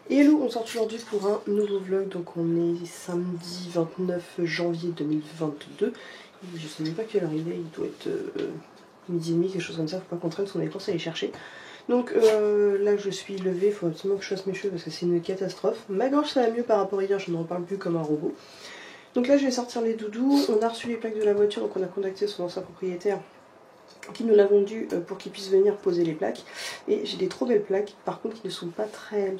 Hello, on sort aujourd'hui pour un nouveau vlog, donc on est samedi 29 janvier 2022. Je sais même pas quelle heure il est, il doit être midi et demi, quelque chose comme ça, faut pas qu'on traîne parce qu'on avait pensé aller chercher. Donc là je suis levée, il faut absolument que je fasse mes cheveux parce que c'est une catastrophe. Ma gorge ça va mieux par rapport à hier, je ne reparle plus comme un robot. Donc là je vais sortir les doudous, on a reçu les plaques de la voiture, donc on a contacté son ancien propriétaire qui nous l'a vendu pour qu'il puisse venir poser les plaques. Et j'ai des trop belles plaques, par contre qui ne sont pas très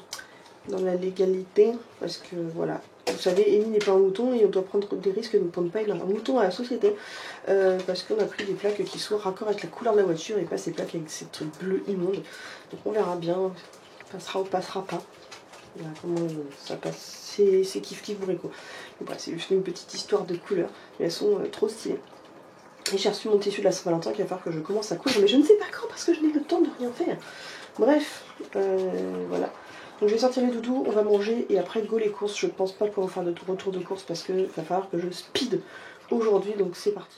dans la légalité, parce que voilà, vous savez, Amy n'est pas un mouton et on doit prendre des risques pour ne pas être un mouton à la société, parce qu'on a pris des plaques qui soient raccord avec la couleur de la voiture et pas ces plaques avec cette bleu immonde. Donc on verra bien, passera ou passera pas. Voilà, comment ça passe, c'est kiff kiff bourrico. Bon, c'est juste une petite histoire de couleurs, mais elles sont trop stylées. Et j'ai reçu mon tissu de la Saint-Valentin qu'il va falloir que je commence à coudre, mais je ne sais pas quand parce que je n'ai le temps de rien faire. Bref, voilà. Donc je vais sortir les doudous, on va manger et après go les courses. Je pense pas pouvoir faire de retour de course parce qu'il va falloir que je speed aujourd'hui, donc c'est parti.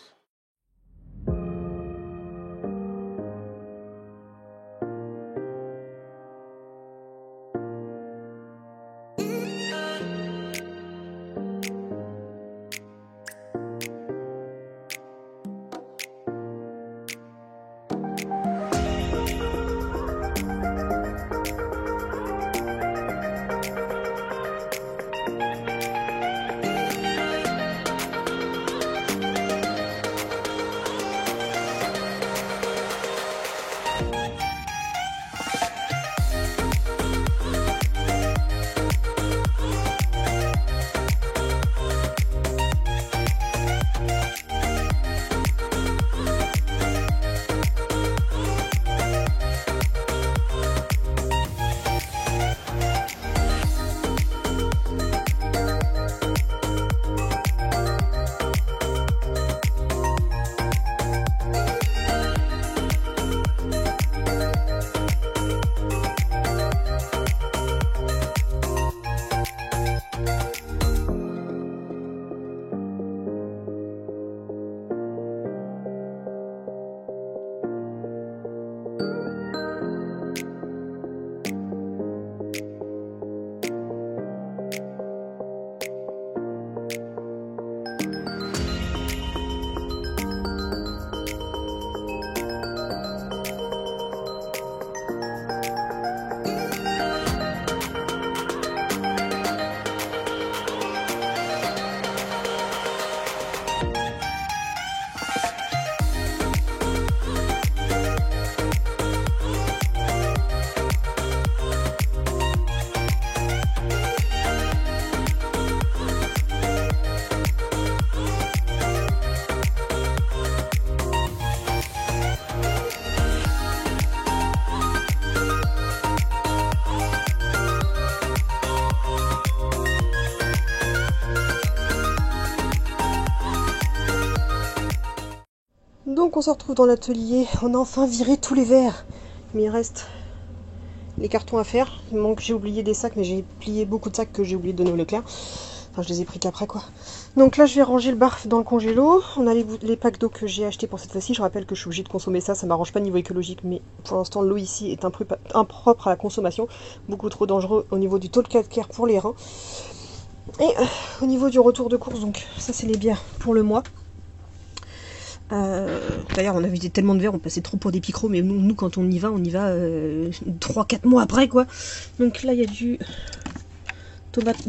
Donc on se retrouve dans l'atelier, on a enfin viré tous les verres, mais il reste les cartons à faire. Il manque, j'ai oublié des sacs, mais j'ai plié beaucoup de sacs que j'ai oublié de donner au Leclerc. Enfin, je les ai pris qu'après quoi. Donc là, je vais ranger le barf dans le congélo. On a les packs d'eau que j'ai achetés pour cette fois-ci. Je rappelle que je suis obligée de consommer ça. Ça m'arrange pas niveau écologique, mais pour l'instant, l'eau ici est impropre à la consommation. Beaucoup trop dangereux au niveau du taux de calcaire pour les reins. Et au niveau du retour de course, donc ça, c'est les bières pour le mois. D'ailleurs on avait tellement de verres, on passait trop pour des picros, mais nous quand on y va 3-4 mois après quoi. Donc là il y a du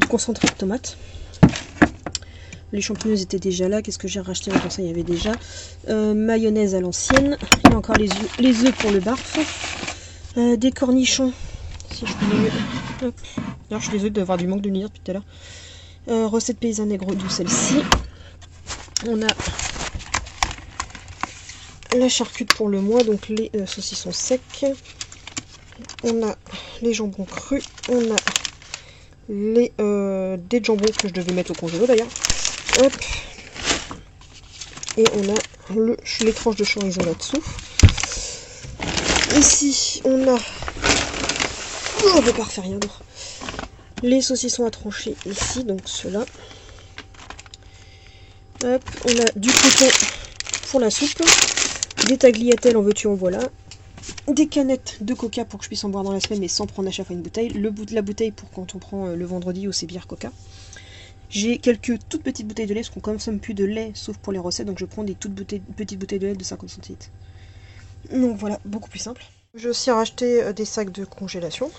concentré de tomate. Les champignons étaient déjà là. Qu'est-ce que j'ai racheté avant ça? Il y avait déjà mayonnaise à l'ancienne. Il y a encore les œufs pour le barf. Des cornichons, si je peux mieux. Hop. D'ailleurs je suis désolée d'avoir du manque de lumière depuis tout à l'heure. Recette paysanne aigre doux, celle-ci. On a la charcute pour le mois, donc les saucissons secs. On a les jambons crus. On a des jambons que je devais mettre au congélo d'ailleurs. Hop. Et on a les tranches de chorizo là-dessous. Ici, on a... Oh, on ne peut pas refaire rien d'autre. Les saucissons à trancher ici, donc ceux-là. Hop, on a du coton pour la soupe. Des tagliatelles en veux-tu en voilà. des canettes de coca pour que je puisse en boire dans la semaine mais sans prendre à chaque fois une bouteille, le bout de la bouteille pour quand on prend le vendredi ou c'est bière coca. J'ai quelques toutes petites bouteilles de lait parce qu'on consomme plus de lait sauf pour les recettes, donc je prends des petites bouteilles de lait de 50 centilitres. Donc voilà, beaucoup plus simple. J'ai aussi racheté des sacs de congélation.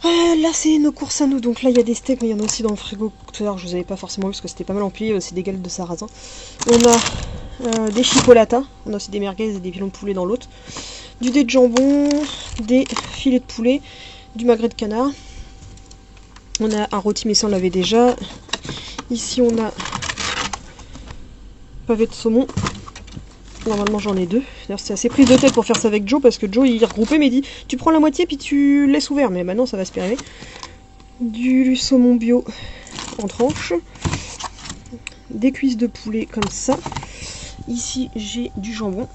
Là c'est nos courses à nous, donc là il y a des steaks mais il y en a aussi dans le frigo. Tout à l'heure je vous avais pas forcément vu parce que c'était pas mal empli, c'est des galettes de sarrasin. On a des chipolatas, on a aussi des merguez et des pilons de poulet dans l'autre. Du dé de jambon, des filets de poulet, du magret de canard. On a un rôti mais ça on l'avait déjà. Ici on a pavé de saumon. Normalement j'en ai 2. D'ailleurs c'est assez prise de tête pour faire ça avec Joe parce que Joe il regroupait mais il dit tu prends la moitié puis tu laisses ouvert. Mais maintenant ça va se périmer. Du saumon bio en tranches. Des cuisses de poulet comme ça. Ici j'ai du jambon.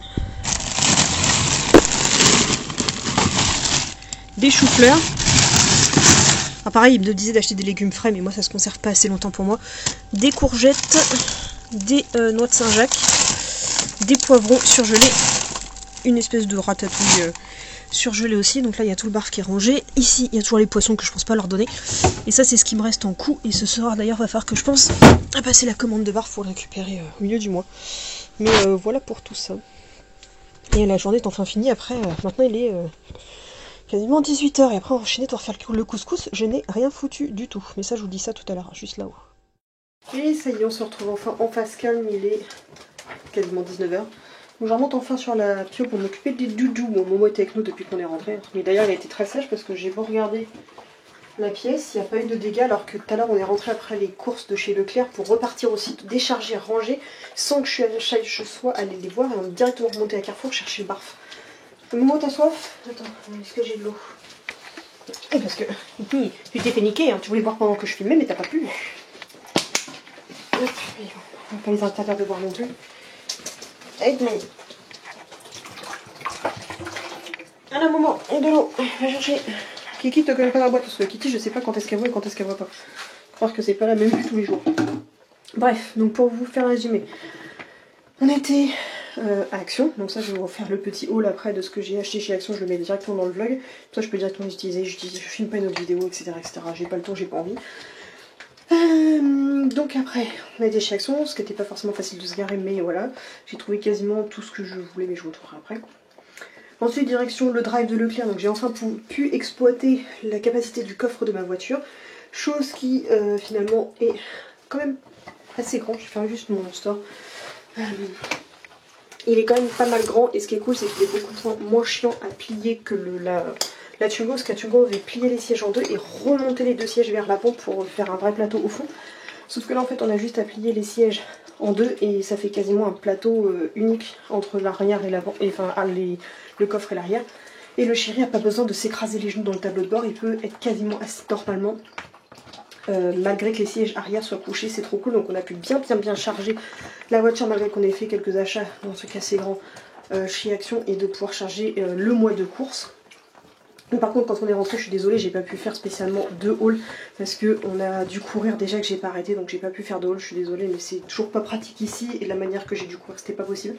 Des choux-fleurs. Ah, pareil il me disait d'acheter des légumes frais mais moi ça se conserve pas assez longtemps pour moi. Des courgettes. Des noix de Saint-Jacques. Des poivrons surgelés, une espèce de ratatouille surgelée aussi, donc là il y a tout le barf qui est rangé, ici il y a toujours les poissons que je pense pas leur donner, et ça c'est ce qui me reste en coup, et ce soir d'ailleurs va falloir que je pense à passer la commande de barf pour le récupérer au milieu du mois, mais voilà pour tout ça, et la journée est enfin finie, après maintenant il est quasiment 18 h, et après enchaîner pour faire le couscous, je n'ai rien foutu du tout, mais ça je vous dis ça tout à l'heure, juste là-haut. Et ça y est, on se retrouve enfin en face calme, il est quasiment 19 h. Donc je remonte enfin sur la pio pour m'occuper des doudous. Bon, Momo était avec nous depuis qu'on est rentré. Mais d'ailleurs, il a été très sage parce que j'ai beau regarder la pièce, il n'y a pas eu de dégâts alors que tout à l'heure on est rentré après les courses de chez Leclerc pour repartir aussi, décharger, ranger, sans que je sois allée les voir et on est directement remonté à Carrefour chercher le barf. Momo, t'as soif? Attends, est-ce que j'ai de l'eau? Parce que tu t'es fait niquer, hein. Tu voulais boire pendant que je filmais mais t'as pas pu. Hop, on va pas les interdire de boire non plus. Aide-moi. À un moment, de l'eau. Va chercher. Kiki te connaît pas la boîte parce que Kiki, je sais pas quand est-ce qu'elle voit et quand est-ce qu'elle voit pas. Croire que c'est pas la même vue tous les jours. Bref, donc pour vous faire résumer, on était à Action. Donc ça, je vais vous refaire le petit haul après de ce que j'ai acheté chez Action. Je le mets directement dans le vlog. Ça, je peux directement l'utiliser. Je filme pas une autre vidéo, etc., etc. J'ai pas le temps, j'ai pas envie. Donc après, on a été chez Action, ce qui n'était pas forcément facile de se garer, mais voilà, j'ai trouvé quasiment tout ce que je voulais, mais je vous le trouverai après. Ensuite, direction le drive de Leclerc, donc j'ai enfin pu exploiter la capacité du coffre de ma voiture, chose qui finalement est quand même assez grand. Je vais faire juste mon store. Il est quand même pas mal grand, et ce qui est cool, c'est qu'il est beaucoup moins chiant à plier que la Twingo, parce que la Twingo, on devait plier les sièges en deux et remonter les deux sièges vers l'avant pour faire un vrai plateau au fond. Sauf que là en fait on a juste à plier les sièges en deux et ça fait quasiment un plateau unique entre l'arrière et l'avant, enfin le coffre et l'arrière. Et le chéri n'a pas besoin de s'écraser les genoux dans le tableau de bord, il peut être quasiment assis normalement. Malgré que les sièges arrière soient couchés, c'est trop cool, donc on a pu bien charger la voiture malgré qu'on ait fait quelques achats dans ce cas assez grand chez Action, et de pouvoir charger le mois de course. Mais par contre quand on est rentré, je suis désolée, j'ai pas pu faire spécialement de haul parce que on a dû courir déjà, que j'ai pas arrêté, donc j'ai pas pu faire de haul, je suis désolée, mais c'est toujours pas pratique ici et la manière que j'ai dû courir c'était pas possible.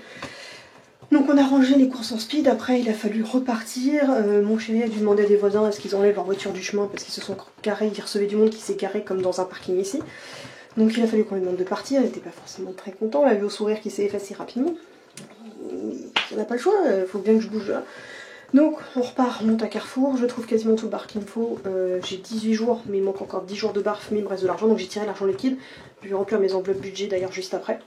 Donc on a rangé les courses en speed, après il a fallu repartir, mon chéri a dû demander à des voisins est-ce qu'ils enlèvent leur voiture du chemin parce qu'ils se sont garés, ils recevaient du monde qui s'est garé comme dans un parking ici. Donc il a fallu qu'on lui demande de partir, il n'était pas forcément très content, on l'a vu au sourire qui s'est effacé rapidement. On n'a pas le choix, il faut bien que je bouge là. Donc on repart, on monte à Carrefour, je trouve quasiment tout le bar qu'il me faut, j'ai 18 jours mais il manque encore 10 jours de barf, mais il me reste de l'argent, donc j'ai tiré l'argent liquide, je vais remplir mes enveloppes budget d'ailleurs juste après.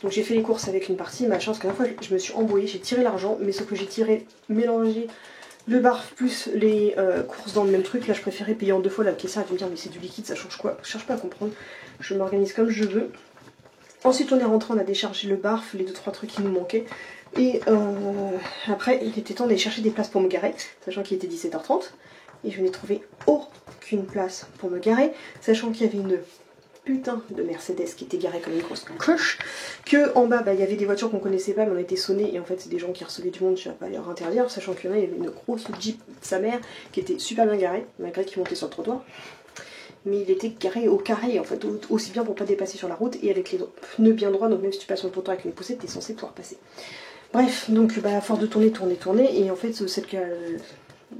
Donc j'ai fait les courses avec une partie, machin, parce qu'à la fois je me suis embrouillée, j'ai tiré l'argent, mais sauf que j'ai mélangé le barf plus les courses dans le même truc. Là je préférais payer en deux fois, la caissière elle va me dire mais c'est du liquide, ça change quoi? Je cherche pas à comprendre, je m'organise comme je veux. Ensuite on est rentré, on a déchargé le barf, les 2-3 trucs qui nous manquaient. Et après il était temps d'aller chercher des places pour me garer, sachant qu'il était 17 h 30. Et je n'ai trouvé aucune place pour me garer, sachant qu'il y avait une putain de Mercedes qui était garée comme une grosse cloche, que en bas il y avait des voitures qu'on connaissait pas mais on était sonnés, et en fait c'est des gens qui recevaient du monde, je vais pas leur interdire, sachant qu'il y en a, il y avait une grosse Jeep sa mère qui était super bien garée, malgré qu'il montait sur le trottoir. Mais il était garé au carré en fait, aussi bien pour pas dépasser sur la route et avec les pneus bien droits, donc même si tu passes sur le trottoir avec une poussette, t'es censé pouvoir passer. Bref, donc à force de tourner, et en fait celle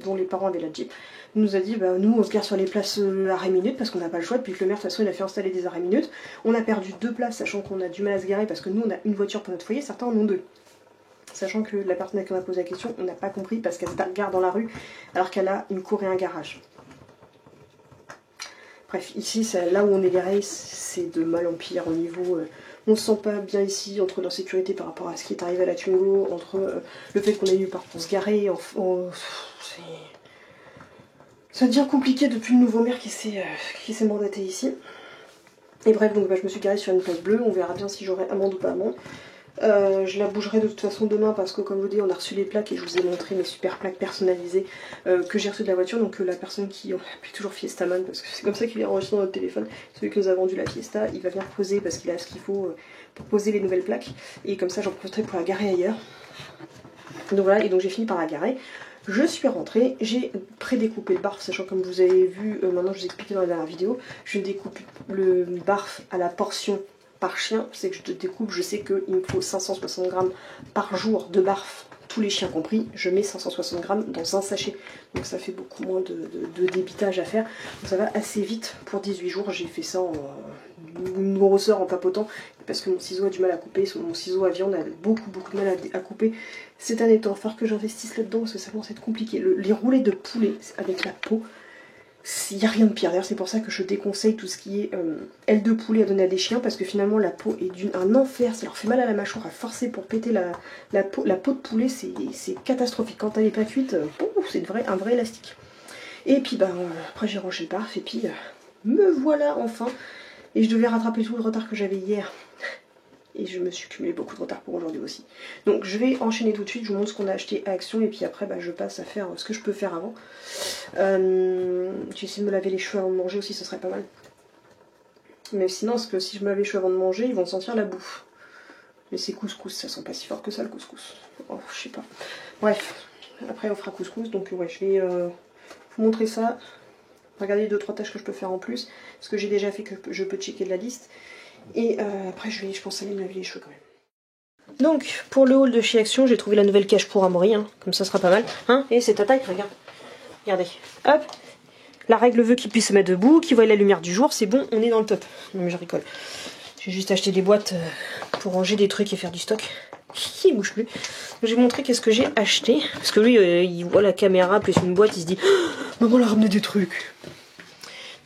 dont les parents avaient la Jeep nous a dit nous on se gare sur les places arrêt minute parce qu'on n'a pas le choix depuis que le maire de toute façon il a fait installer des arrêts minutes. On a perdu 2 places sachant qu'on a du mal à se garer parce que nous on a une voiture pour notre foyer, certains en ont 2. Sachant que la personne à qui on a posé la question, on n'a pas compris parce qu'elle se gare dans la rue alors qu'elle a une cour et un garage. Bref, ici, là où on est garé, c'est de mal en pire au niveau... on se sent pas bien ici, entre l'insécurité par rapport à ce qui est arrivé à la Twingo, entre le fait qu'on ait eu peur pour se garer, ça devient compliqué depuis le nouveau maire qui s'est mandaté ici. Et bref, donc je me suis garée sur une place bleue, on verra bien si j'aurai amende ou pas amende. Je la bougerai de toute façon demain parce que comme je vous dis on a reçu les plaques et je vous ai montré mes super plaques personnalisées que j'ai reçues de la voiture, donc la personne qui, on l'appelle toujours Fiestaman parce que c'est comme ça qu'il est enregistré dans notre téléphone, celui qui nous a vendu la Fiesta, il va venir poser parce qu'il a ce qu'il faut pour poser les nouvelles plaques et comme ça j'en profiterai pour la garer ailleurs. Donc voilà, et donc j'ai fini par la garer. Je suis rentrée, j'ai pré-découpé le barf, sachant comme vous avez vu, maintenant je vous ai expliqué dans la dernière vidéo, je découpe le barf à la portion par chien, c'est que je te découpe, je sais qu'il me faut 560 grammes par jour de barf, tous les chiens compris, je mets 560 grammes dans un sachet, donc ça fait beaucoup moins de débitage à faire, donc ça va assez vite pour 18 jours, j'ai fait ça en une grosseur en papotant, parce que mon ciseau a du mal à couper, mon ciseau à viande a beaucoup de mal à couper. Cette année, il va falloir que j'investisse là-dedans parce que ça commence à être compliqué. Les roulés de poulet avec la peau, il n'y a rien de pire. D'ailleurs, c'est pour ça que je déconseille tout ce qui est aile de poulet à donner à des chiens parce que finalement, la peau est un enfer. Ça leur fait mal à la mâchoire à forcer pour péter la peau de poulet. C'est catastrophique. Quand elle n'est pas cuite, c'est un vrai élastique. Et puis, après, j'ai rangé le barf et puis me voilà enfin. Et je devais rattraper tout le retard que j'avais hier. Et je me suis cumulé beaucoup de retard pour aujourd'hui aussi. Donc je vais enchaîner tout de suite, je vous montre ce qu'on a acheté à Action et puis après je passe à faire ce que je peux faire avant. Je vais essayer de me laver les cheveux avant de manger aussi, ce serait pas mal. Mais sinon, parce que si je me lave les cheveux avant de manger, ils vont sentir la bouffe. Mais c'est couscous, ça sent pas si fort que ça le couscous. Oh, je sais pas. Bref, après on fera couscous, donc ouais, je vais vous montrer ça. Regardez 2-3 tâches que je peux faire en plus, ce que j'ai déjà fait que je peux checker de la liste. Et après je pense aller me laver les cheveux quand même. Donc pour le haul de chez Action, j'ai trouvé la nouvelle cache pour Amaury, comme ça sera pas mal. Et c'est ta taille, regarde. Regardez, hop. La règle veut qu'il puisse se mettre debout, qu'il voie la lumière du jour, c'est bon, on est dans le top. Non mais je rigole. J'ai juste acheté des boîtes pour ranger des trucs et faire du stock. Il bouge plus. Je vais montrer qu'est-ce que j'ai acheté. Parce que lui, il voit la caméra plus une boîte, il se dit « Maman, elle a ramené des trucs !»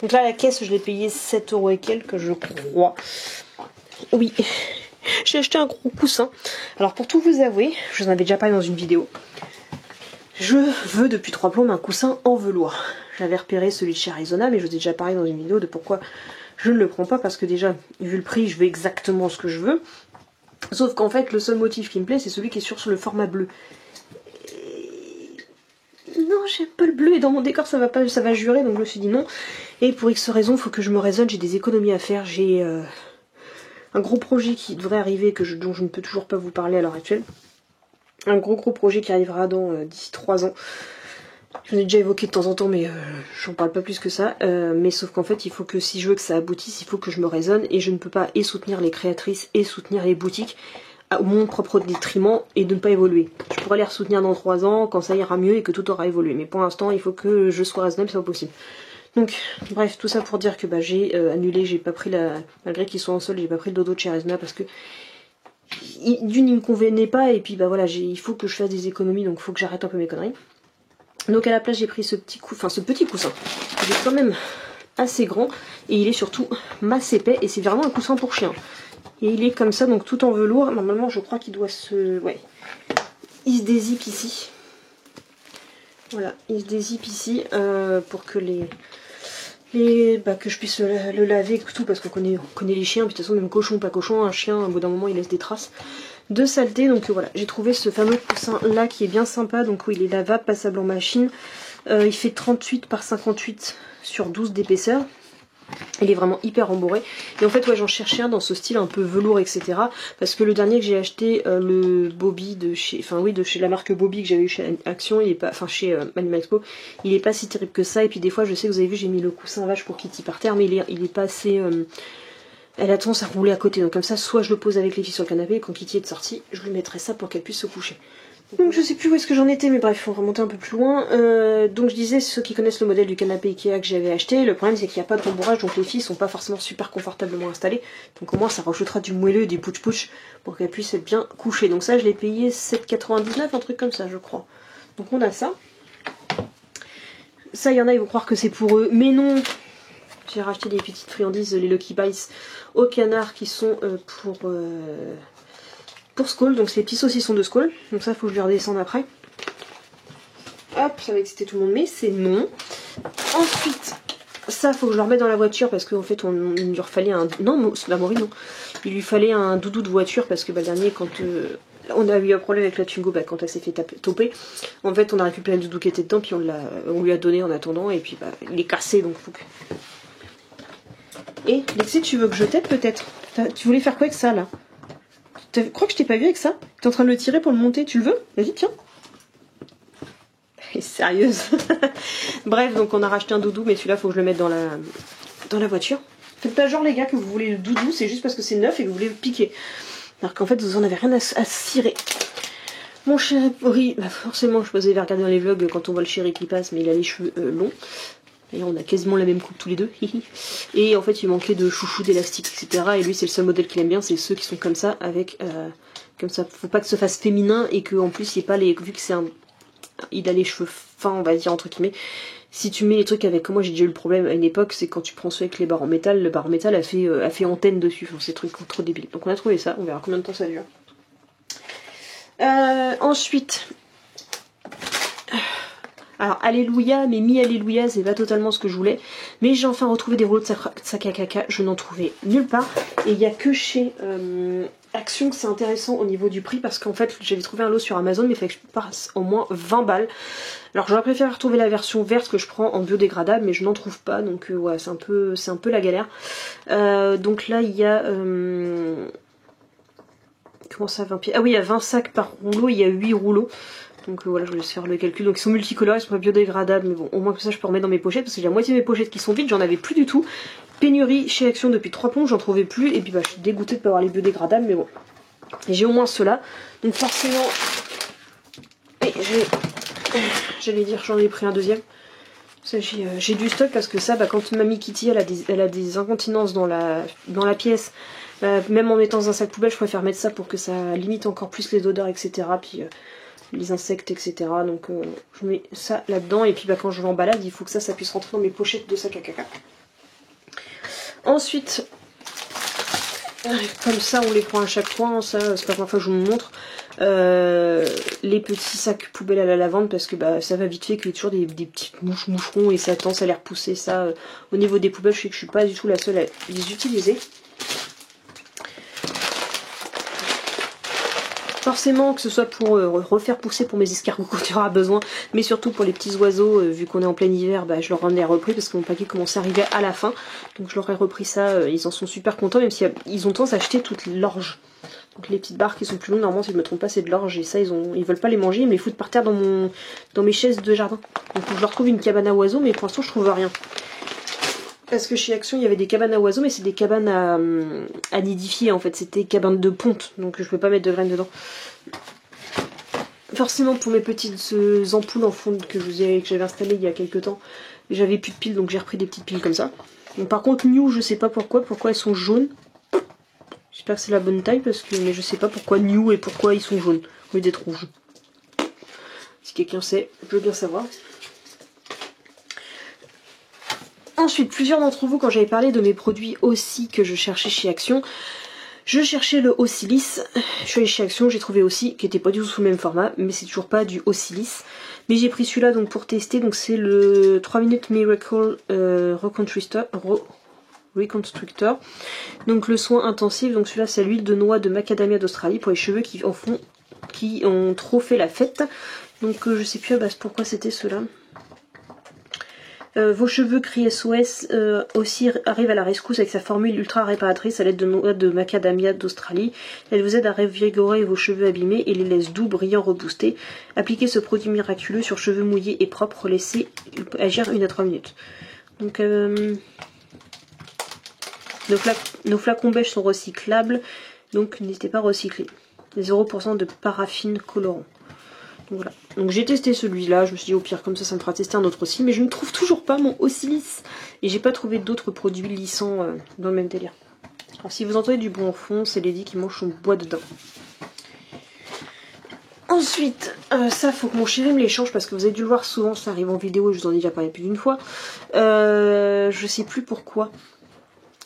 Donc là, la caisse, je l'ai payée 7 € et quelques, je crois. Oui, j'ai acheté un gros coussin. Alors pour tout vous avouer, je vous en avais déjà parlé dans une vidéo. Je veux depuis 3 plombes un coussin en velours. J'avais repéré celui de chez Arizona, mais je vous ai déjà parlé dans une vidéo de pourquoi je ne le prends pas. Parce que déjà, vu le prix, je veux exactement ce que je veux. Sauf qu'en fait, le seul motif qui me plaît, c'est celui qui est sur le format bleu. Non, j'aime pas le bleu et dans mon décor ça va jurer, donc je me suis dit non. Et pour X raisons, il faut que je me raisonne, j'ai des économies à faire, j'ai un gros projet qui devrait arriver dont je ne peux toujours pas vous parler à l'heure actuelle. Un gros projet qui arrivera d'ici 3 ans. Je l'ai déjà évoqué de temps en temps, mais j'en parle pas plus que ça. Mais sauf qu'en fait, il faut que si je veux que ça aboutisse, il faut que je me raisonne et je ne peux pas et soutenir les créatrices et soutenir les boutiques au mon propre détriment et de ne pas évoluer. Je pourrais les soutenir dans 3 ans quand ça ira mieux et que tout aura évolué. Mais pour l'instant, il faut que je sois raisonnable, c'est pas possible. Donc, bref, tout ça pour dire que j'ai annulé, j'ai pas pris malgré qu'ils soient en solde, j'ai pas pris le dodo de chez Arizona parce que d'une il me convenait pas et puis voilà, il faut que je fasse des économies, donc il faut que j'arrête un peu mes conneries. Donc à la place j'ai pris ce petit coussin, il est quand même assez grand et il est surtout masse épais et c'est vraiment un coussin pour chien. Et il est comme ça, donc tout en velours. Normalement, je crois qu'il doit il se dézippe ici. Voilà, il se dézippe ici pour que que je puisse le laver et tout, parce qu'on connaît les chiens. Puis de toute façon, même cochon, pas cochon, un chien, au bout d'un moment, il laisse des traces de saleté. Donc voilà, j'ai trouvé ce fameux coussin là qui est bien sympa. Donc oui, il est lavable, passable en machine. Il fait 38 par 58 sur 12 d'épaisseur. Il est vraiment hyper rembourré. Et en fait, j'en cherchais un dans ce style un peu velours, etc. Parce que le dernier que j'ai acheté, le Bobby de chez la marque Bobby que j'avais eu chez Action, il est pas, chez Animal Expo, il est pas si terrible que ça. Et puis des fois, je sais que vous avez vu, j'ai mis le coussin vache pour Kitty par terre, mais il est pas assez elle a tendance à rouler à côté. Donc comme ça, soit je le pose avec les filles sur le canapé, et quand Kitty est sortie, je lui mettrai ça pour qu'elle puisse se coucher. Donc je sais plus où est-ce que j'en étais, mais bref, faut remonter un peu plus loin. Donc je disais, ceux qui connaissent le modèle du canapé Ikea que j'avais acheté, le problème c'est qu'il n'y a pas de rembourrage, donc les filles sont pas forcément super confortablement installées. Donc au moins ça rajoutera du moelleux et du pouch-pouch pour qu'elles puissent être bien couchées. Donc ça je l'ai payé 7,99, un truc comme ça je crois. Donc on a ça. Ça, il y en a, ils vont croire que c'est pour eux, mais non. J'ai racheté des petites friandises, les Lucky Bites au canard qui sont pour Skull, donc c'est les petits saucissons de Skull. Donc ça, faut que je les redescende après. Hop, ça va exciter tout le monde, mais c'est non. Ensuite, ça, faut que je le remette dans la voiture parce qu'en fait, il lui fallait un... Non, c'est la Maury, non. Il lui fallait un doudou de voiture parce que le dernier, quand on a eu un problème avec la Twingo, quand elle s'est fait toper, en fait, on a récupéré le doudou qui était dedans, puis on lui a donné en attendant, et puis il est cassé, donc faut que... Et, Lexi, tu veux que je t'aide peut-être? Tu voulais faire quoi avec ça, là? Tu crois que je t'ai pas vu avec ça? T'es en train de le tirer pour le monter, tu le veux? Vas-y, tiens. Elle est sérieuse. Bref, donc on a racheté un doudou, mais celui-là, faut que je le mette dans la voiture. Faites pas genre, les gars, que vous voulez le doudou, c'est juste parce que c'est neuf et que vous voulez le piquer. Alors qu'en fait, vous en avez rien à cirer. Mon chéri, forcément, je posais vers regarder dans les vlogs quand on voit le chéri qui passe, mais il a les cheveux longs. D'ailleurs, on a quasiment la même coupe tous les deux. Et en fait, il manquait de chouchou, d'élastique, etc. Et lui, c'est le seul modèle qu'il aime bien, c'est ceux qui sont comme ça, avec... comme ça, faut pas que ce fasse féminin et qu'en plus, il n'y ait pas les... Vu que c'est un... Il a les cheveux fins, on va dire, entre guillemets. Si tu mets les trucs avec... Moi, j'ai déjà eu le problème à une époque, c'est quand tu prends ceux avec les barres en métal, le barre en métal a fait antenne dessus. Enfin, ces trucs trop débiles. Donc on a trouvé ça, on verra combien de temps ça dure. Ensuite... Alors, alléluia, mais mi-alléluia, c'est pas totalement ce que je voulais. Mais j'ai enfin retrouvé des rouleaux de sac à caca. Je n'en trouvais nulle part. Et il n'y a que chez Action que c'est intéressant au niveau du prix. Parce qu'en fait, j'avais trouvé un lot sur Amazon, mais il fallait que je passe au moins 20 balles. Alors, j'aurais préféré retrouver la version verte que je prends en biodégradable, mais je n'en trouve pas. Donc, ouais, c'est un peu la galère. Donc là, il y a... Comment ça, 20 pieds? Ah oui, il y a 20 sacs par rouleau, il y a 8 rouleaux. Donc voilà, je vous laisse faire le calcul. Donc ils sont multicolores, ils sont pas biodégradables, mais bon, au moins que ça je peux remettre dans mes pochettes, parce que j'ai la moitié de mes pochettes qui sont vides, j'en avais plus du tout. Pénurie chez Action depuis 3 plombs, j'en trouvais plus, et puis je suis dégoûtée de pas avoir les biodégradables, mais bon. Et j'ai au moins ceux-là. Donc forcément... Et j'allais dire, j'en ai pris un deuxième. J'ai du stock parce que ça, quand Mamie Kitty elle a des incontinences dans la pièce, même en mettant dans un sac poubelle, je préfère mettre ça pour que ça limite encore plus les odeurs, etc. Puis les insectes, etc. Donc je mets ça là-dedans, et puis quand je vais en balade, il faut que ça puisse rentrer dans mes pochettes de sac à caca. Ensuite, comme ça on les prend à chaque coin, ça c'est pas la première fois que je vous montre. Les petits sacs poubelles à la lavande, parce que ça va vite fait qu'il y ait toujours des petites moucherons et ça tend à les repousser. Ça au niveau des poubelles, je sais que je suis pas du tout la seule à les utiliser. Forcément, que ce soit pour refaire pousser pour mes escargots quand il y aura besoin, mais surtout pour les petits oiseaux, vu qu'on est en plein hiver, je leur en ai repris parce que mon paquet commençait à arriver à la fin. Donc je leur ai repris ça, ils en sont super contents, même si ils ont tendance à acheter toute l'orge. Donc les petites barres qui sont plus longues, normalement si je ne me trompe pas c'est de l'orge, et ça ils veulent pas les manger, ils me les foutent par terre dans mes chaises de jardin. Donc je leur trouve une cabane à oiseaux, mais pour l'instant je trouve rien. Parce que chez Action il y avait des cabanes à oiseaux, mais c'est des cabanes à nidifier en fait, c'était cabanes de ponte, donc je peux pas mettre de graines dedans. Forcément pour mes petites ampoules en fonte que j'avais installées il y a quelques temps, j'avais plus de piles, donc j'ai repris des petites piles comme ça. Donc, par contre New, je sais pas pourquoi elles sont jaunes. J'espère que c'est la bonne taille, mais je sais pas pourquoi New et pourquoi ils sont jaunes au lieu d'être rouges. Si quelqu'un sait, je veux bien savoir. Ensuite, plusieurs d'entre vous, quand j'avais parlé de mes produits aussi que je cherchais chez Action, je cherchais le Osilis. Je suis allée chez Action, j'ai trouvé aussi, qui était pas du tout sous le même format, mais c'est toujours pas du Osilis. Mais j'ai pris celui-là donc pour tester, donc c'est le 3 minutes Miracle Reconstructor. Donc le soin intensif, donc celui-là c'est l'huile de noix de macadamia d'Australie pour les cheveux qui ont trop fait la fête. Donc je sais plus pourquoi c'était cela. Vos cheveux crient SOS aussi arrive à la rescousse avec sa formule ultra réparatrice à l'aide de noix de macadamia d'Australie. Elle vous aide à revigorer vos cheveux abîmés et les laisse doux, brillants, reboostés. Appliquez ce produit miraculeux sur cheveux mouillés et propres, laissez agir 1 à 3 minutes. Donc Nos flacons beige sont recyclables, donc n'hésitez pas à recycler. 0% de paraffine colorant. Donc voilà. Donc j'ai testé celui-là, je me suis dit au pire comme ça me fera tester un autre aussi, mais je ne trouve toujours pas mon Osilis. Et j'ai pas trouvé d'autres produits lissants dans le même délire. Alors si vous entendez du bon fond, c'est Lady qui mange son bois dedans. Ensuite, ça faut que mon chéri me les change parce que vous avez dû le voir souvent, ça arrive en vidéo et je vous en ai déjà parlé plus d'une fois. Je sais plus pourquoi.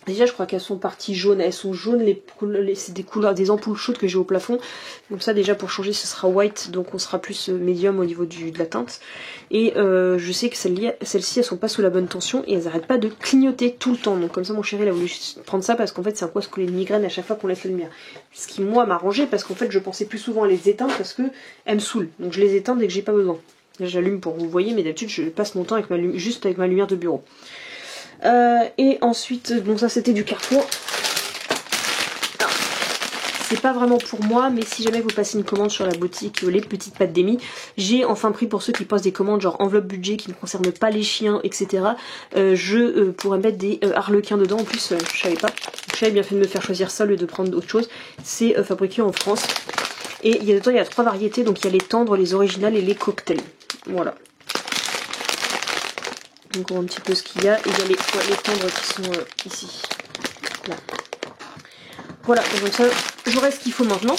Déjà je crois qu'elles sont parties jaunes, elles sont jaunes, c'est des couleurs, des ampoules chaudes que j'ai au plafond. Donc ça déjà pour changer ce sera white, donc on sera plus médium au niveau de la teinte. Et je sais que celles-ci elles sont pas sous la bonne tension et elles arrêtent pas de clignoter tout le temps. Donc comme ça mon chéri il a voulu prendre ça parce qu'en fait c'est un peu ce que les migraines à chaque fois qu'on laisse la lumière. Ce qui moi m'a arrangé parce qu'en fait je pensais plus souvent à les éteindre parce que elles me saoulent. Donc je les éteins dès que j'ai pas besoin. Là j'allume pour vous voyez mais d'habitude je passe mon temps avec juste avec ma lumière de bureau. Et ensuite, donc ça c'était du Carrefour. C'est pas vraiment pour moi, mais si jamais vous passez une commande sur la boutique Les Petites Pattes d'Emmy, j'ai enfin pris pour ceux qui posent des commandes genre enveloppe budget qui ne concernent pas les chiens, etc. Je pourrais mettre des harlequins dedans. En plus, je savais pas. J'avais bien fait de me faire choisir ça au lieu de prendre autre chose. C'est fabriqué en France. Et il y a 3 variétés, donc il y a les tendres, les originales et les cocktails. Voilà. Donc on voit un petit peu ce qu'il y a. Et il y a les tendres qui sont ici. Là. Voilà, donc ça, j'aurai ce qu'il faut maintenant.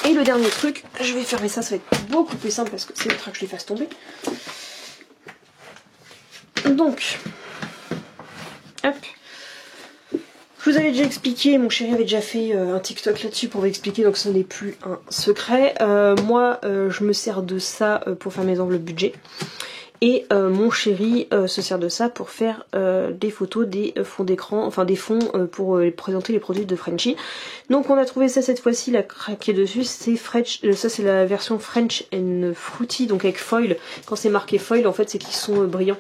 Et le dernier truc, je vais fermer ça, ça va être beaucoup plus simple parce que c'est le train que je les fasse tomber. Donc, hop. Je vous avais déjà expliqué, mon chéri avait déjà fait un TikTok là-dessus pour vous expliquer, donc ce n'est plus un secret. Moi, je me sers de ça pour faire mes enveloppes budget. Et mon chéri se sert de ça pour faire des photos, des fonds d'écran, enfin des fonds pour présenter les produits de Frenchy. Donc on a trouvé ça cette fois-ci, la craquée dessus, c'est ça c'est la version French and Fruity, donc avec foil. Quand c'est marqué foil, en fait c'est qu'ils sont brillants.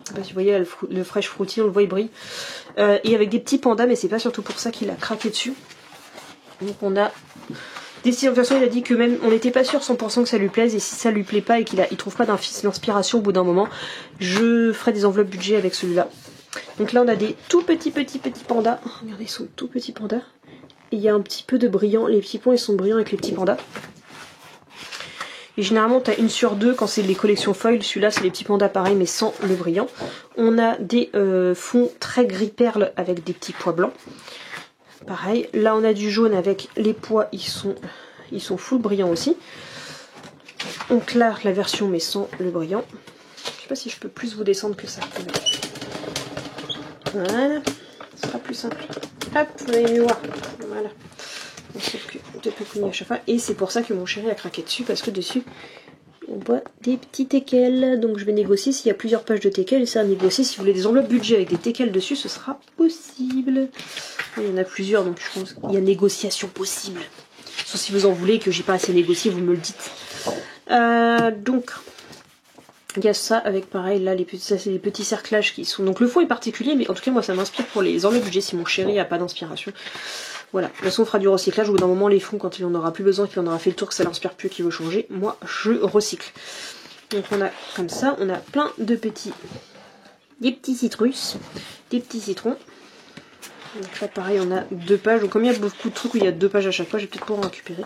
Je sais pas si vous voyez le Fresh Fruity, on le voit il brille. Et avec des petits pandas, mais c'est pas surtout pour ça qu'il a craqué dessus. Donc on a... De toute façon, il a dit que même on n'était pas sûr 100% que ça lui plaise et si ça lui plaît pas et qu'il trouve pas d'inspiration au bout d'un moment, je ferai des enveloppes budget avec celui-là. Donc là, on a des tout petits pandas. Oh, regardez, ils sont tout petits pandas. Et il y a un petit peu de brillant. Les petits points, ils sont brillants avec les petits pandas. Et généralement, tu as 1 sur 2 quand c'est les collections foil. Celui-là, c'est les petits pandas pareil, mais sans le brillant. On a des fonds très gris perle avec des petits pois blancs. Pareil, là on a du jaune avec les pois, ils sont full brillants aussi. On clare la version mais sans le brillant. Je sais pas si je peux plus vous descendre que ça. Voilà, ce sera plus simple. Hop, vous allez mieux voir. Voilà. Sauf que je peux cogner à chaque fois. Et c'est pour ça que mon chéri a craqué dessus, parce que dessus on voit des petits teckels. Donc je vais négocier s'il y a plusieurs pages de teckels. Et ça à négocier. Si vous voulez des enveloppes budget avec des teckels dessus, ce sera possible. Il y en a plusieurs, donc je pense qu'il y a négociation possible. Sauf si vous en voulez, que j'ai pas assez négocié, vous me le dites. Donc, il y a ça avec pareil, là, ça c'est les petits cerclages qui sont... Donc le fond est particulier, mais en tout cas, moi ça m'inspire pour les enveloppes budget si mon chéri a pas d'inspiration. Voilà, de toute façon on fera du recyclage. Au bout d'un moment, les fonds, quand il en aura plus besoin, qu'il en aura fait le tour, que ça l'inspire plus, qu'il veut changer, moi je recycle. Donc on a comme ça, on a plein de des petits citrus, des petits citrons. Donc là pareil on a 2 pages, donc comme il y a beaucoup de trucs où il y a 2 pages à chaque fois, je vais peut-être pouvoir en récupérer.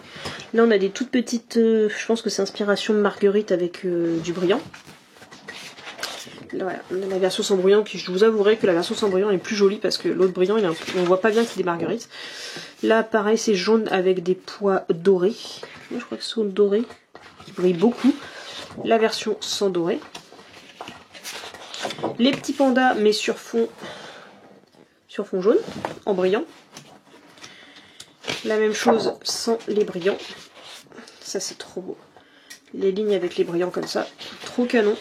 Là on a des toutes petites, je pense que c'est inspiration de marguerite avec du brillant. Là, voilà, on a la version sans brillant, puis je vous avouerai que la version sans brillant est plus jolie parce que l'autre brillant, on voit pas bien que c'est des marguerites. Là pareil c'est jaune avec des pois dorés, je crois que ce sont dorés, qui brillent beaucoup. La version sans doré. Les petits pandas mais sur fond jaune, en brillant. La même chose sans les brillants. Ça c'est trop beau. Les lignes avec les brillants comme ça, trop canon.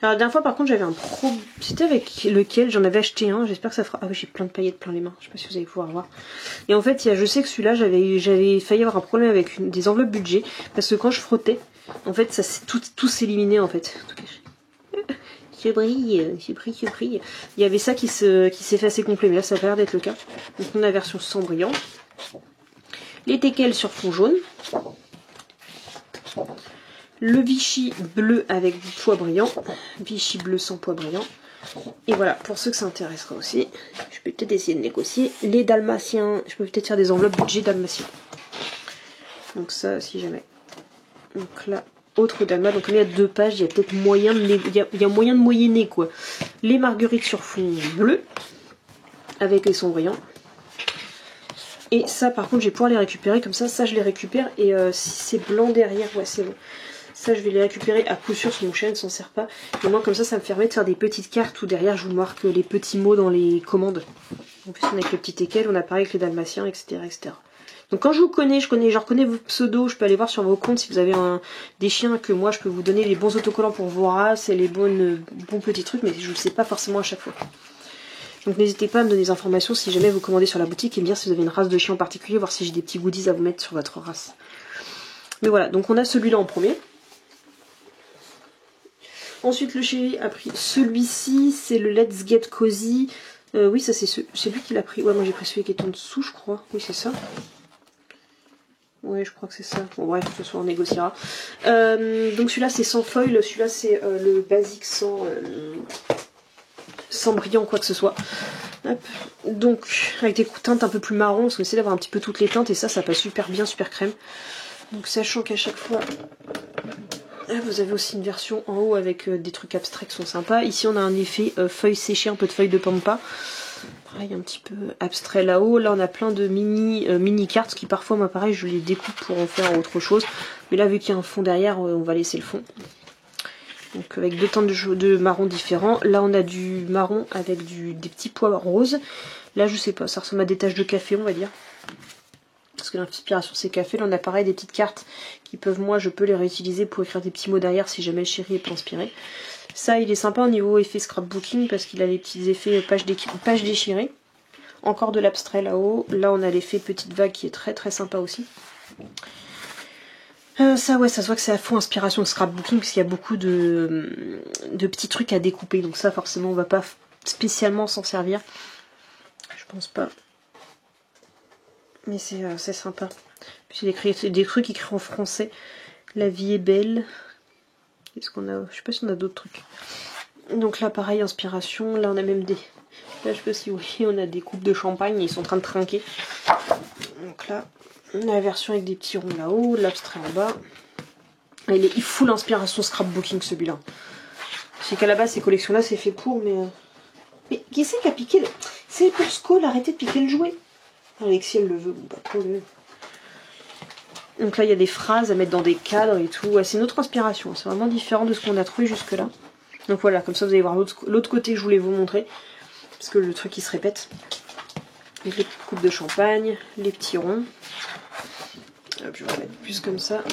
Alors la dernière fois par contre j'avais un pro... C'était avec lequel j'en avais acheté un, j'espère que ça fera... Ah oui j'ai plein de paillettes plein les mains, je sais pas si vous allez pouvoir voir. Et en fait je sais que celui-là j'avais failli avoir un problème avec des enveloppes budget, parce que quand je frottais, en fait ça tout s'éliminait en fait. Je brille. Il y avait ça qui s'effaçait complet, mais là ça a pas l'air d'être le cas. Donc on a la version sans brillant. Les teckels sur fond jaune. Le Vichy bleu avec du pois brillant. Vichy bleu sans pois brillant. Et voilà, pour ceux que ça intéressera aussi, je peux peut-être essayer de négocier. Les dalmatiens, je peux peut-être faire des enveloppes budget dalmatien. Donc ça, si jamais. Donc là, autre dalma. Donc là, il y a 2 pages, il y a peut-être moyen de il y a moyen de moyenner quoi. Les marguerites sur fond bleu, avec les sombreillants. Et ça, par contre, je vais pouvoir les récupérer comme ça. Ça, je les récupère. Et si c'est blanc derrière, ouais, c'est bon. Ça, je vais les récupérer à coup sûr, parce que mon chien ne s'en sert pas. Et moi, comme ça me permet de faire des petites cartes où derrière, je vous marque les petits mots dans les commandes. En plus, on a avec le petit équel, on a pareil avec les dalmatiens, etc., etc. Donc quand je reconnais vos pseudos, je peux aller voir sur vos comptes si vous avez des chiens que moi, je peux vous donner les bons autocollants pour vos races et les bons petits trucs, mais je ne le sais pas forcément à chaque fois. Donc n'hésitez pas à me donner des informations si jamais vous commandez sur la boutique et me dire si vous avez une race de chien en particulier, voir si j'ai des petits goodies à vous mettre sur votre race. Mais voilà, donc on a celui-là en premier. Ensuite le chéri a pris celui-ci, c'est le Let's Get Cozy. Oui, ça c'est lui qui l'a pris. Ouais, moi j'ai pris celui qui est en dessous, je crois. Oui, c'est ça. Ouais, je crois que c'est ça. Bon, bref, ce soir on négociera. Donc celui-là c'est sans foil, celui-là c'est le basique sans brillant quoi que ce soit. Hop. Donc avec des teintes un peu plus marron, parce qu'on essaie d'avoir un petit peu toutes les teintes et ça passe super bien, super crème. Donc sachant qu'à chaque fois, vous avez aussi une version en haut avec des trucs abstraits qui sont sympas. Ici on a un effet feuilles séchées, un peu de feuilles de pampa. Pareil, un petit peu abstrait là-haut. Là on a plein de mini cartes qui parfois, moi pareil, je les découpe pour en faire autre chose. Mais là vu qu'il y a un fond derrière, on va laisser le fond. Donc avec 2 teintes de marron différents. Là on a du marron avec des petits pois roses. Là je sais pas, ça ressemble à des taches de café on va dire. Parce que l'inspiration c'est café. Là on a pareil des petites cartes qui peuvent, moi je peux les réutiliser pour écrire des petits mots derrière si jamais le chéri est pas inspiré. Ça il est sympa au niveau effet scrapbooking parce qu'il a les petits effets pages déchirées. Encore de l'abstrait là-haut. Là on a l'effet petite vague qui est très très sympa aussi. Ça ouais, ça se voit que c'est à fond inspiration de scrapbooking parce qu'il y a beaucoup de petits trucs à découper. Donc ça forcément on va pas spécialement s'en servir. Je pense pas. Mais c'est sympa. Puis c'est des trucs écrits en français. La vie est belle. Qu'est-ce qu'on a? Je sais pas si on a d'autres trucs. Donc là pareil, inspiration. Là on a même des... Là je sais pas si vous voyez, on a des coupes de champagne. Ils sont en train de trinquer. Donc là... On a la version avec des petits ronds là-haut, l'abstrait en bas. Il fout l'inspiration scrapbooking celui-là. C'est qu'à la base ces collections-là c'est fait pour, mais... Mais qui c'est qui a piqué le... C'est pour Skull, arrêtez de piquer le jouet. Alexis elle le veut, bon, pas trop le... Donc là il y a des phrases à mettre dans des cadres et tout. Ouais, c'est une autre inspiration, c'est vraiment différent de ce qu'on a trouvé jusque là. Donc voilà, comme ça vous allez voir l'autre côté que je voulais vous montrer. Parce que le truc il se répète. Donc les coupes de champagne, les petits ronds. Hop, je vais remettre plus comme ça.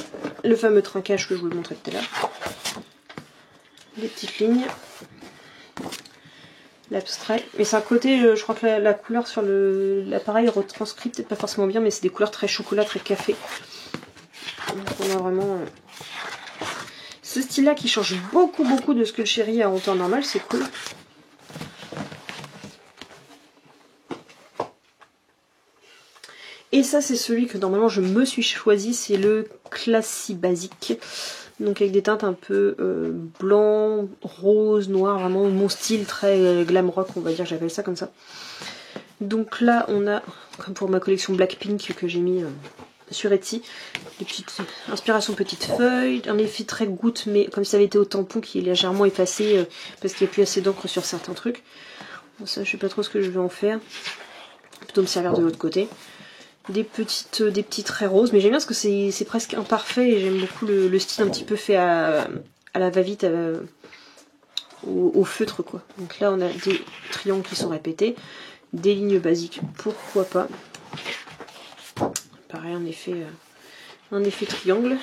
Le fameux trinquage que je vous montrais tout à l'heure. Les petites lignes. L'abstrait. Mais c'est un côté, je crois que la couleur sur l'appareil retranscrit peut-être pas forcément bien, mais c'est des couleurs très chocolat, très café. Donc on a vraiment ce style-là qui change beaucoup de ce que le chéri a en temps normal, c'est cool. Et ça c'est celui que normalement je me suis choisi, c'est le Classy Basique. Donc avec des teintes un peu blanc, rose, noir, vraiment mon style très glam rock on va dire, j'appelle ça comme ça. Donc là on a, comme pour ma collection Blackpink que j'ai mis sur Etsy, des petites inspirations petites feuilles, un effet très goutte mais comme ça avait été au tampon qui est légèrement effacé parce qu'il n'y a plus assez d'encre sur certains trucs. Bon, ça je sais pas trop ce que je vais en faire, plutôt me servir de l'autre côté. Des petits traits roses, mais j'aime bien parce que c'est presque imparfait et j'aime beaucoup le style un petit peu fait à la va-vite, au feutre quoi. Donc là on a des triangles qui sont répétés, des lignes basiques, pourquoi pas. Pareil, un effet triangle.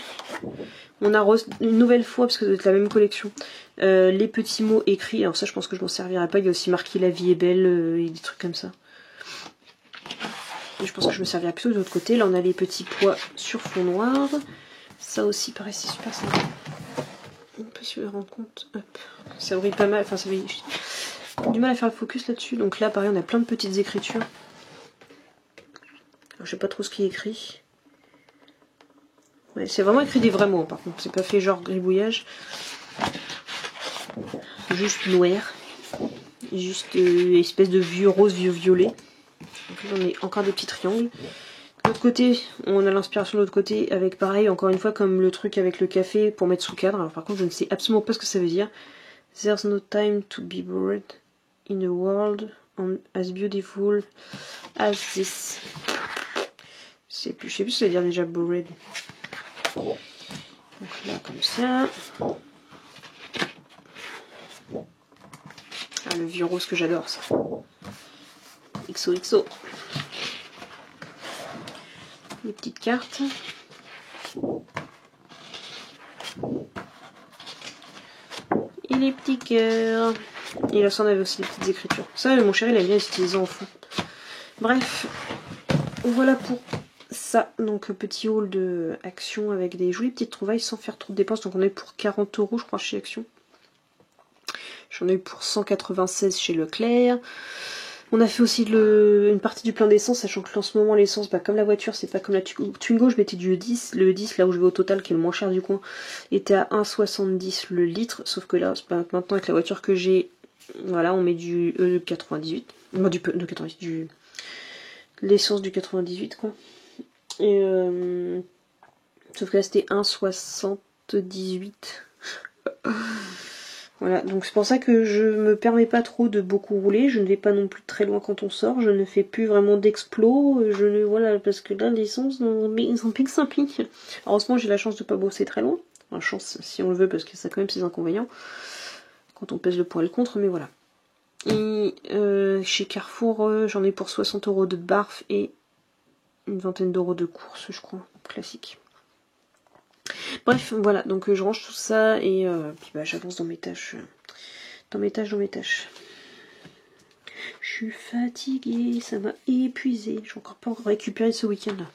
On a une nouvelle fois, parce que c'est la même collection, les petits mots écrits. Alors ça je pense que je m'en servirai pas, il y a aussi marqué la vie est belle et des trucs comme ça. Et je pense que je me servirai plutôt de l'autre côté. Là on a les petits pois sur fond noir. Ça aussi pareil c'est super sympa. On peut se rendre compte. Hop. Ça brille pas mal. Enfin ça brille. J'ai du mal à faire le focus là-dessus. Donc là pareil on a plein de petites écritures. Alors, je sais pas trop ce qui est écrit. Ouais, c'est vraiment écrit des vrais mots par contre. C'est pas fait genre gribouillage. Juste noir. juste espèce de vieux rose, vieux violet. Donc là, on a encore des petits triangles. De l'autre côté, on a l'inspiration de l'autre côté avec pareil, encore une fois, comme le truc avec le café pour mettre sous cadre. Alors par contre, je ne sais absolument pas ce que ça veut dire. There's no time to be bored in a world as beautiful as this. Je sais plus ce que ça veut dire déjà bored. Donc là, comme ça. Ah, le vieux rose que j'adore, ça. XOXO. Les petites cartes. Et les petits cœurs. Et là, ça, on avait aussi des petites écritures. Ça, mon chéri, il aime bien utiliser en fond. Bref. Voilà pour ça. Donc, petit haul de Action avec des jolies petites trouvailles sans faire trop de dépenses. Donc, on est pour 40 €, je crois, chez Action. J'en ai eu pour 196 chez Leclerc. On a fait aussi une partie du plein d'essence, sachant que en ce moment l'essence, comme la voiture, c'est pas comme la Twingo, je mettais du 10. Le 10, là où je vais au Total, qui est le moins cher du coin, était à 1,70 le litre. Sauf que là, maintenant avec la voiture que j'ai, voilà, on met du E98. Non, du E98, l'essence du 98, quoi. Et sauf que là, c'était 1,78. Voilà, donc c'est pour ça que je me permets pas trop de beaucoup rouler, je ne vais pas non plus très loin quand on sort, je ne fais plus vraiment d'explos, voilà, parce que là, l'essence, ils sont pique saint pique. Heureusement, j'ai la chance de pas bosser très loin, enfin, chance si on le veut, parce que ça a quand même ses inconvénients, quand on pèse le pour et le contre, mais voilà. Et chez Carrefour, j'en ai pour 60 € de barf et une vingtaine d'euros de course, je crois, classique. Bref, voilà, donc je range tout ça et puis j'avance dans mes tâches. Dans mes tâches. Je suis fatiguée, ça m'a épuisée. Je n'ai encore pas récupéré ce week-end là.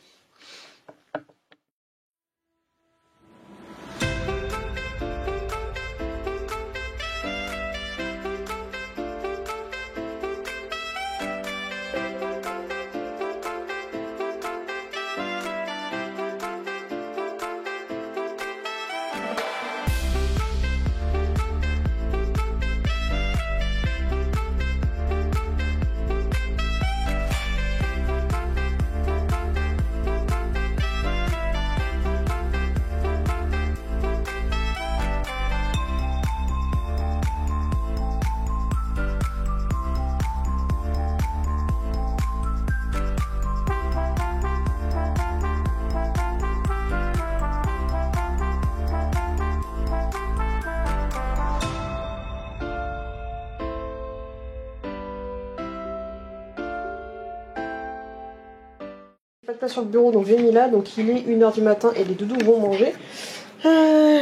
Pas de place sur le bureau, donc j'ai mis là, donc il est 1h du matin et les doudous vont manger. Je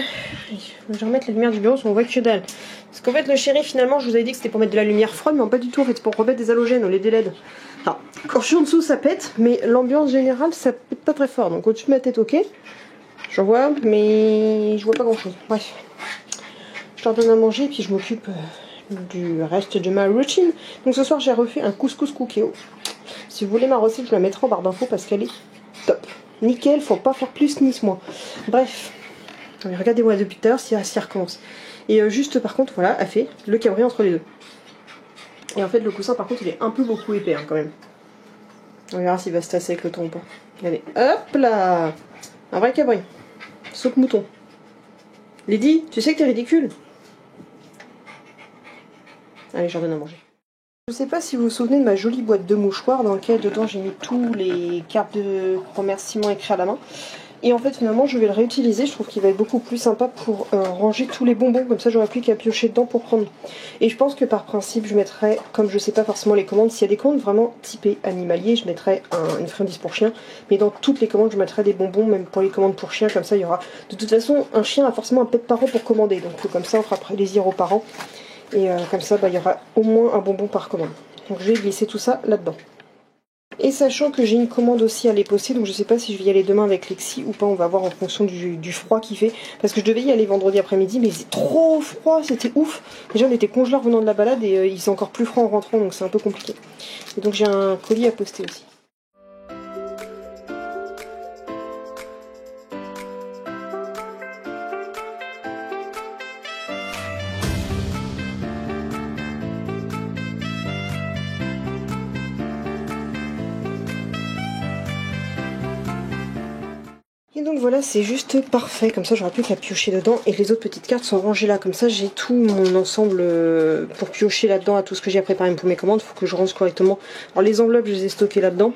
vais remettre la lumière du bureau, parce qu'on voit que dalle. Parce qu'en fait le chéri, finalement, je vous avais dit que c'était pour mettre de la lumière froide, mais pas du tout, en fait c'est pour remettre des halogènes, les LED. Alors, quand je suis en dessous ça pète, mais l'ambiance générale ça pète pas très fort, donc au-dessus de ma tête ok, j'en vois, mais je vois pas grand chose. Bref, je leur donne à manger et puis je m'occupe du reste de ma routine. Donc ce soir j'ai refait un couscous cookéo. Si vous voulez ma recette, je la mettrai en barre d'infos parce qu'elle est top. Nickel, faut pas faire plus ni moins. Bref, regardez-moi depuis tout à l'heure si elle recommence. Et juste par contre, voilà, a fait le cabri entre les deux. Et en fait, le coussin par contre, il est un peu beaucoup épais quand même. On verra s'il va se tasser avec le temps ou pas. Allez, hop là, un vrai cabri. Saute mouton. Lady, tu sais que t'es ridicule. Allez, j'en donne à manger. Je sais pas si vous vous souvenez de ma jolie boîte de mouchoirs dans laquelle dedans j'ai mis tous les cartes de remerciements écrits à la main. Et en fait finalement je vais le réutiliser, je trouve qu'il va être beaucoup plus sympa pour ranger tous les bonbons, comme ça j'aurai plus qu'à piocher dedans pour prendre. Et je pense que par principe je mettrai, comme je sais pas forcément les commandes, s'il y a des commandes vraiment typées animaliers, je mettrai une friandise pour chien. Mais dans toutes les commandes je mettrai des bonbons, même pour les commandes pour chien, comme ça il y aura... De toute façon un chien a forcément un pet par an pour commander, donc comme ça on fera plaisir aux parents. Et comme ça, il y aura au moins un bonbon par commande. Donc je vais glisser tout ça là-dedans. Et sachant que j'ai une commande aussi à aller poster, donc je sais pas si je vais y aller demain avec Lexi ou pas, on va voir en fonction du froid qu'il fait. Parce que je devais y aller vendredi après-midi, mais c'est trop froid, c'était ouf. Déjà on était congelés en revenant de la balade et il faisait encore plus froid en rentrant, donc c'est un peu compliqué. Et donc j'ai un colis à poster aussi. Donc voilà, c'est juste parfait, comme ça j'aurai plus qu'à piocher dedans et les autres petites cartes sont rangées là, comme ça j'ai tout mon ensemble pour piocher là-dedans à tout ce que j'ai à préparer pour mes commandes. Il faut que je range correctement. Alors les enveloppes je les ai stockées là-dedans.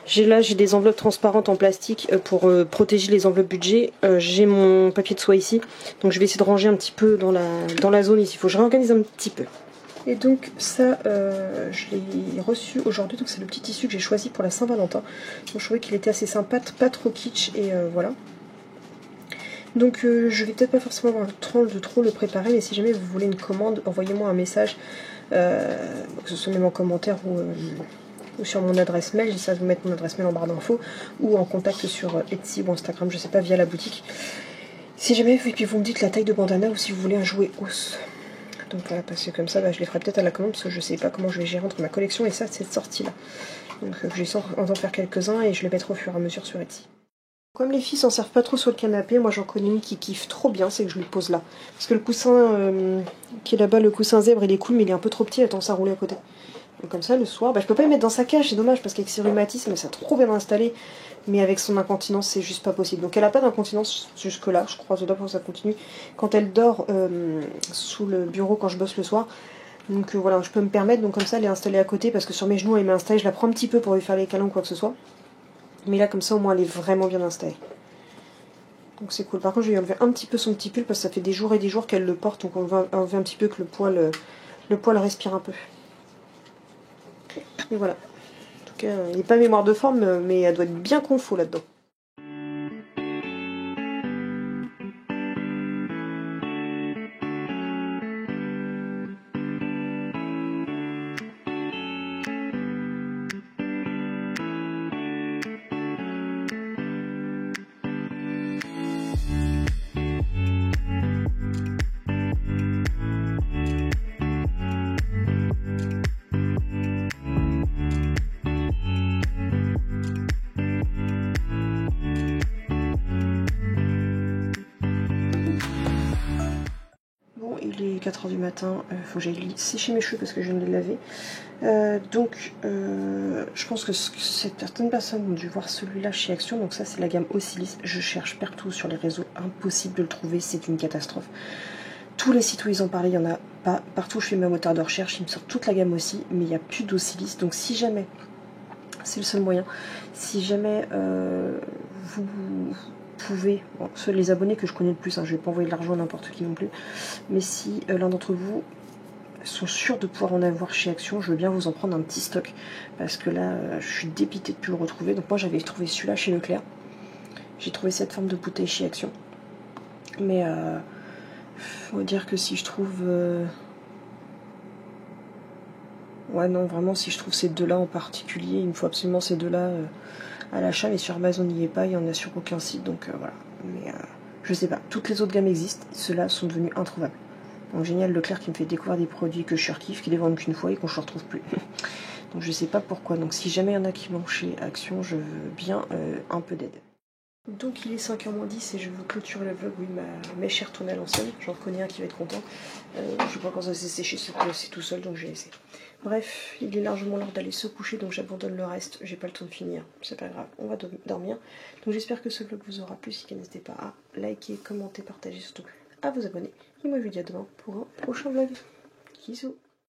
J'ai des enveloppes transparentes en plastique pour protéger les enveloppes budget. J'ai mon papier de soie ici, donc je vais essayer de ranger un petit peu dans la zone ici. Il faut que je réorganise un petit peu. Et donc ça, je l'ai reçu aujourd'hui, donc c'est le petit tissu que j'ai choisi pour la Saint-Valentin. Donc je trouvais qu'il était assez sympa, pas trop kitsch, et voilà. Donc je vais peut-être pas forcément avoir le temps de trop le préparer, mais si jamais vous voulez une commande, envoyez-moi un message, que ce soit même en commentaire ou sur mon adresse mail. J'essaie de vous mettre mon adresse mail en barre d'infos, ou en contact sur Etsy ou Instagram, je sais pas, via la boutique. Si jamais, et puis vous me dites la taille de bandana, ou si vous voulez un jouet hausse. Donc voilà, parce que comme ça, je les ferai peut-être à la commande, parce que je sais pas comment je vais gérer entre ma collection et ça, cette sortie-là. Donc j'essaie d'en faire quelques-uns et je les mettrai au fur et à mesure sur Etsy. Comme les filles s'en servent pas trop sur le canapé, moi j'en connais une qui kiffe trop bien, c'est que je lui pose là. Parce que le coussin qui est là-bas, le coussin zèbre, il est cool, mais il est un peu trop petit, elle a tendance à rouler à côté. Donc comme ça, le soir, je peux pas le mettre dans sa cage, c'est dommage, parce qu'avec ses rhumatismes, ça a trop bien installé. Mais avec son incontinence, c'est juste pas possible. Donc elle a pas d'incontinence jusque-là, je croise dedans pour que ça continue. Quand elle dort sous le bureau quand je bosse le soir. Donc voilà, je peux me permettre, donc comme ça, elle est installée à côté, parce que sur mes genoux, elle m'est installée, je la prends un petit peu pour lui faire les câlins ou quoi que ce soit. Mais là, comme ça, au moins, elle est vraiment bien installée. Donc c'est cool. Par contre, je vais enlever un petit peu son petit pull, parce que ça fait des jours et des jours qu'elle le porte, donc on va enlever un petit peu que le poil respire un peu. Et voilà. En tout cas, il n'est pas mémoire de forme, mais elle doit être bien confo là-dedans. Il est 4 h du matin, faut que j'aille sécher mes cheveux parce que je viens de les laver. Je pense que certaines personnes ont dû voir celui-là chez Action. Donc ça c'est la gamme Osilis. Je cherche partout sur les réseaux, impossible de le trouver, c'est une catastrophe. Tous les sites où ils en parlaient, il n'y en a pas. Partout où je fais ma moteur de recherche, il me sort toute la gamme aussi, mais il n'y a plus d'Osilis. Donc si jamais, c'est le seul moyen, si jamais vous pouvez, bon, les abonnés que je connais le plus, hein, je vais pas envoyer de l'argent à n'importe qui non plus, mais si l'un d'entre vous sont sûrs de pouvoir en avoir chez Action, je veux bien vous en prendre un petit stock, parce que là je suis dépitée de ne plus le retrouver. Donc moi j'avais trouvé celui-là chez Leclerc, j'ai trouvé cette forme de bouteille chez Action, mais faut dire que si je trouve ouais non vraiment, si je trouve ces deux-là en particulier, il me faut absolument ces deux-là à l'achat, mais sur Amazon il n'y est pas, il n'y en a sur aucun site, donc voilà. Mais je sais pas, toutes les autres gammes existent, ceux-là sont devenus introuvables. Donc génial, Leclerc qui me fait découvrir des produits que je surkiffe, qui les vendent qu'une fois et qu'on ne retrouve plus. Donc je sais pas pourquoi, donc si jamais il y en a qui vont chez Action, je veux bien un peu d'aide. Donc il est 5 h moins 10 et je veux clôturer le vlog. Oui, ma mèche est retournée à l'ancienne, j'en connais un qui va être content. Je sais pas quand ça s'est séché, c'est tout seul, donc j'ai laissé. Bref, il est largement l'heure d'aller se coucher, donc j'abandonne le reste, j'ai pas le temps de finir, c'est pas grave, on va dormir. Donc j'espère que ce vlog vous aura plu, si n'hésitez pas à liker, commenter, partager, surtout à vous abonner. Et moi je vous dis à demain pour un prochain vlog. Bisous.